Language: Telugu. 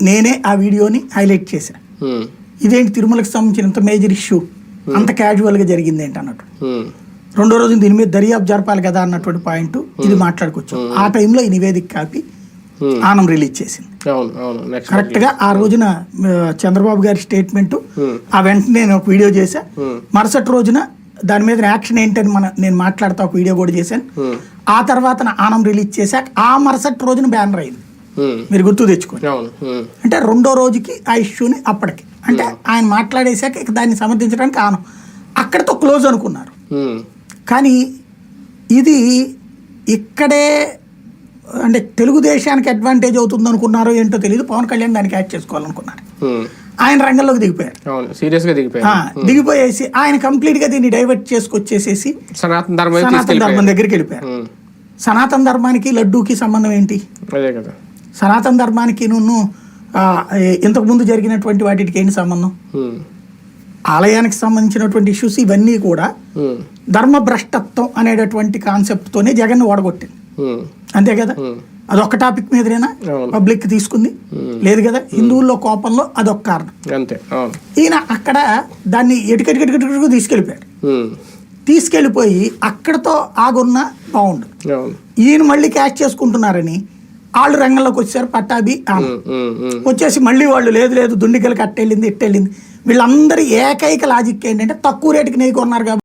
నేనే ఆ వీడియోని హైలైట్ చేశాను. ఇదేంటి తిరుమలకి సంబంధించినంత మేజర్ ఇష్యూ అంత క్యాజువల్గా జరిగింది ఏంటి అన్నట్టు. రెండో రోజు దీని మీద దర్యాప్తు జరపాలి కదా అన్నటువంటి పాయింట్ ఇది మాట్లాడుకోవచ్చు. ఆ టైంలో ఈ నివేదిక కాపీ ఆనం రిలీజ్ చేసింది. కరెక్ట్ గా ఆ రోజున చంద్రబాబు గారి స్టేట్మెంట్ ఆ వెంటనే నేను ఒక వీడియో చేశా. మరుసటి రోజున దాని మీద యాక్షన్ ఏంటని నేను మాట్లాడుతూ ఒక వీడియో కూడా చేశాను. ఆ తర్వాత ఆనం రిలీజ్ చేశాక ఆ మరుసటి రోజున బ్యానర్ అయింది. మీరు గుర్తు తెచ్చుకోండి. అంటే రెండో రోజుకి ఆ ఇష్యూని అప్పటికి అంటే ఆయన మాట్లాడేశాక ఇక దాన్ని సమర్థించడానికి ఆనం అక్కడితో క్లోజ్ అనుకున్నారు. కానీ ఇది ఇక్కడే అంటే తెలుగుదేశానికి అడ్వాంటేజ్ అవుతుంది అనుకున్నారో ఏంటో తెలియదు. పవన్ కళ్యాణ్ దానికి యాడ్ చేసుకోవాలనుకున్నారు. ఆయన రంగంలోకి దిగిపోయారు. దిగిపోయేసి ఆయన కంప్లీట్ గా దీన్ని డైవర్ట్ చేసుకొచ్చేసేసి సనాతన ధర్మం దగ్గరికి వెళ్ళిపోయారు. సనాతన ధర్మానికి లడ్డూకి సంబంధం ఏంటి? సనాతన ధర్మానికి ఇంతకు ముందు జరిగినటువంటి వాటికి ఏంటి సంబంధం? ఆలయానికి సంబంధించినటువంటి ఇష్యూస్ ఇవన్నీ కూడా ధర్మ భ్రష్టత్వం అనేటటువంటి కాన్సెప్ట్ తోనే జగన్ ఓడగొట్టింది. అంతే కదా? అదొక్క టాపిక్ మీదనేనా పబ్లిక్ తీసుకుంది? లేదు కదా. హిందువుల్లో కోపంలో అదొక కారణం. ఈయన అక్కడ దాన్ని ఎటుకెటుకెటుకెటుకు తీసుకెళ్ళిపోయాడు. తీసుకెళ్ళిపోయి అక్కడతో ఆగున్న బాగుండు. ఈయన మళ్ళీ క్యాచ్ చేసుకుంటున్నారని వాళ్ళు రంగంలోకి వచ్చారు. పట్టాభి వచ్చేసి మళ్ళీ వాళ్ళు లేదు లేదు దుండికలకి అట్టెళ్ళింది ఇట్టెళ్ళింది. వీళ్ళందరి ఏకైక లాజిక్ ఏంటంటే తక్కువ రేటుకి నెయ్యి కొన్నారు కాబట్టి